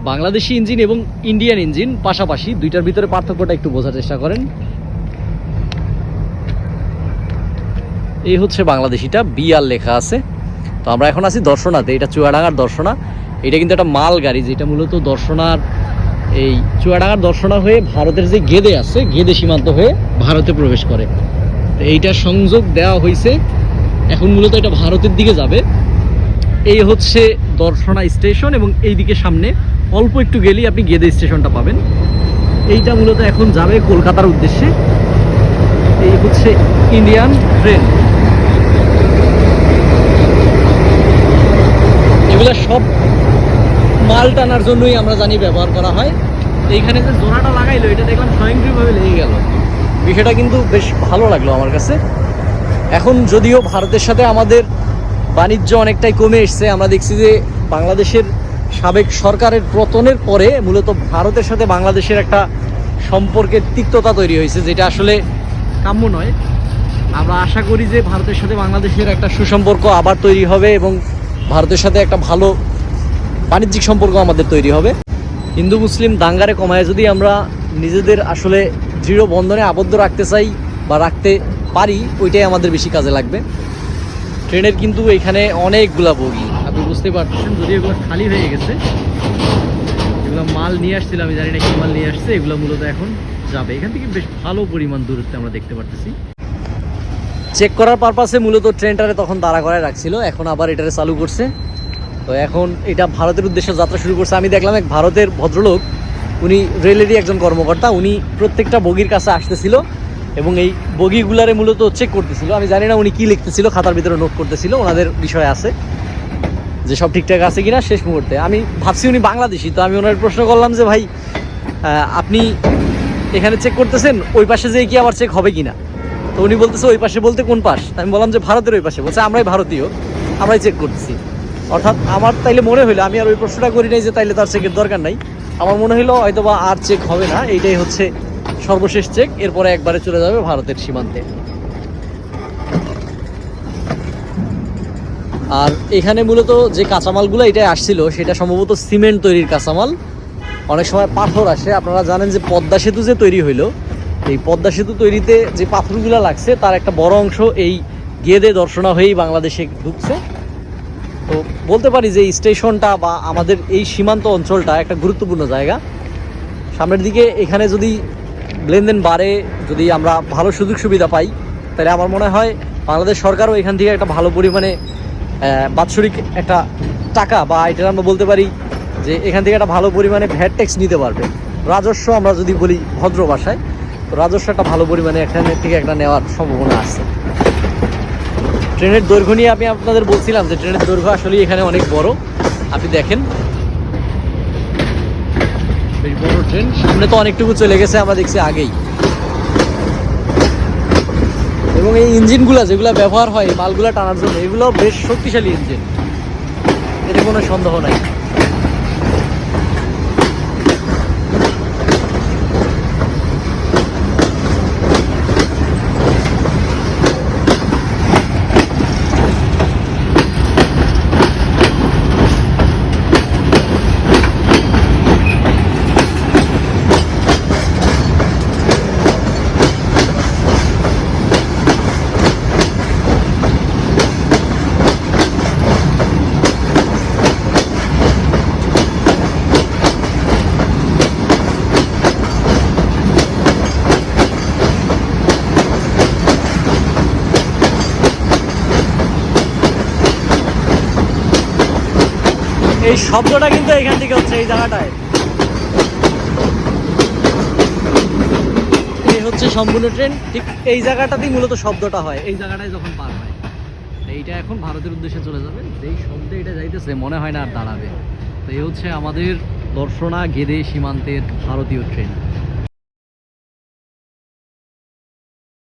Bangladeshi engine এবং Indian engine পাশাপাশি, দুইটার ভিতরে পার্থক্যটা একটু বোঝার চেষ্টা করেন। এই হচ্ছে বাংলাদেশিটা, বিআর লেখা আছে। তো আমরা এখন আছি দর্শনাতে, এটা চুয়াডাঙ্গার দর্শনা। এটা কিন্তু একটা মাল গাড়ি, যেটা মূলত দর্শনার এই চুয়াডাঙ্গার দর্শনা হয়ে ভারতের যে গেদে আছে, গেদে সীমান্ত হয়ে ভারতে প্রবেশ করে। তো এইটা সংযোগ দেওয়া হয়েছে, এখন মূলত এটা ভারতের দিকে যাবে। এই হচ্ছে দর্শনা স্টেশন, এবং এই দিকে সামনে অল্প একটু গেলেই আপনি গেদে স্টেশনটা পাবেন। এইটা মূলত এখন যাবে কলকাতার উদ্দেশ্যে। এই হচ্ছে ইন্ডিয়ান ট্রেন। এগুলো সব মাল টানার জন্যই আমরা জানি ব্যবহার করা হয়। এইখানে যে জোড়াটা লাগাইলো, এটা দেখলাম স্বয়ংক্রিয়ভাবে লেগে গেল, বিষয়টা কিন্তু বেশ ভালো লাগলো আমার কাছে। এখন যদিও ভারতের সাথে আমাদের বাণিজ্য অনেকটাই কমে এসছে, আমরা দেখছি যে বাংলাদেশের সাবেক সরকারের পতনের পরে মূলত ভারতের সাথে বাংলাদেশের একটা সম্পর্কের তিক্ততা তৈরি হয়েছে, যেটা আসলে কাম্য নয়। আমরা আশা করি যে ভারতের সাথে বাংলাদেশের একটা সুসম্পর্ক আবার তৈরি হবে, এবং ভারতের সাথে একটা ভালো বাণিজ্যিক সম্পর্ক আমাদের তৈরি হবে। হিন্দু মুসলিম দাঙ্গারে কমায় যদি আমরা নিজেদের আসলে দৃঢ় বন্ধনে আবদ্ধ রাখতে চাই বা রাখতে পারি, ওইটাই আমাদের বেশি কাজে লাগবে। ট্রেনের কিন্তু এখানে অনেকগুলা বগি, আপনি বুঝতে পারছেন। যদি এগুলো খালি হয়ে গেছে, এগুলো মাল নিয়ে আসছিল, আমি জানি না কি মাল নিয়ে আসছে। এগুলো মূলত এখন যাবে। এখান থেকে বেশ ভালো পরিমাণ দূরত্বে আমরা দেখতে পারতেছি। চেক করার পারপাসে মূলত ট্রেনটারে তখন দাঁড়া করায় রাখছিল, এখন আবার এটারে চালু করছে। তো এখন এটা ভারতের উদ্দেশ্যে যাত্রা শুরু করছে। আমি দেখলাম এক ভারতের ভদ্রলোক, উনি রেলেরই একজন কর্মকর্তা, উনি প্রত্যেকটা বগির কাছে আসতেছিল এবং এই বগিগুলারে মূলত চেক করতেছিল। আমি জানি না উনি কি লিখতেছিল, খাতার ভিতরে নোট করতেছিল, ওনাদের বিষয় আছে যে সব ঠিকঠাক আছে কিনা। শেষ মুহূর্তে আমি ভাবছি উনি বাংলাদেশি, তো আমি ওনার প্রশ্ন করলাম যে ভাই, আপনি এখানে চেক করতেছেন, ওই পাশে যেয়ে কি আবার চেক হবে কিনা? তো উনি বলতেছে ওই পাশে বলতে কোন পাশ? আমি বললাম যে ভারতের ওই পাশে। বলছে আমরাই ভারতীয়, আমরাই চেক করতেছি। অর্থাৎ আমার তাইলে মনে হইলো, আমি আর ওই প্রশ্নটা করি নাই যে তাইলে তার চেকের দরকার নাই। আমার মনে হইলো হয়তো বা আর চেক হবে না, এইটাই হচ্ছে সর্বশেষ চেক, এরপরে একবারে চলে যাবে ভারতের সীমান্তে। আর এখানে মূলত যে কাঁচামালগুলো এটাই আসছিল, সেটা সম্ভবত সিমেন্ট তৈরির কাঁচামাল। অনেক সময় পাথর আসে। আপনারা জানেন যে পদ্মা সেতু যে তৈরি হইলো, এই পদ্মা সেতু তৈরিতে যে পাথরগুলো লাগছে, তার একটা বড় অংশ এই গেদে দর্শনা হয়েই বাংলাদেশে ঢুকছে। তো বলতে পারি যে এই স্টেশনটা বা আমাদের এই সীমান্ত অঞ্চলটা একটা গুরুত্বপূর্ণ জায়গা। সামনের দিকে এখানে যদি লেনদেন বাড়ে, যদি আমরা ভালো সুযোগ সুবিধা পাই, তাহলে আমার মনে হয় বাংলাদেশ সরকারও এখান থেকে একটা ভালো পরিমাণে বাৎসরিক একটা টাকা, বা এটা আমরা বলতে পারি যে এখান থেকে একটা ভালো পরিমাণে ভ্যাট ট্যাক্স নিতে পারবে। রাজস্ব আমরা যদি বলি ভদ্র ভাষায়, তো রাজস্ব একটা ভালো পরিমাণে এখান থেকে একটা নেওয়ার সম্ভাবনা আছে। ট্রেনের দৈর্ঘ্য নিয়ে আমি আপনাদের বলছিলাম যে ট্রেনের দৈর্ঘ্য আসলে এখানে অনেক বড়। আপনি দেখেন বেশ বড় ট্রেন, সামনে তো অনেকটুকু চলে গেছে, আমরা দেখছি আগেই। এবং এই ইঞ্জিনগুলো যেগুলো ব্যবহার হয় এই মালগুলো টানার জন্য, এগুলো বেশ শক্তিশালী ইঞ্জিন, এতে কোনো সন্দেহ নাই। এই শব্দটা কিন্তু এখান থেকে হচ্ছে, এই জায়গাটায়। এই হচ্ছে সম্পূর্ণ ট্রেন, ঠিক এই জায়গাটাতেই মূলত শব্দটা হয়, এই জায়গাটায় যখন পার হয়। এইটা এখন ভারতের উদ্দেশ্যে চলে যাবে। যেই শব্দে এটা যাইতেছে মনে হয় না আর দাঁড়াবে। তো এই হচ্ছে আমাদের দর্শনা গেদে সীমান্তের ভারতীয় ট্রেন।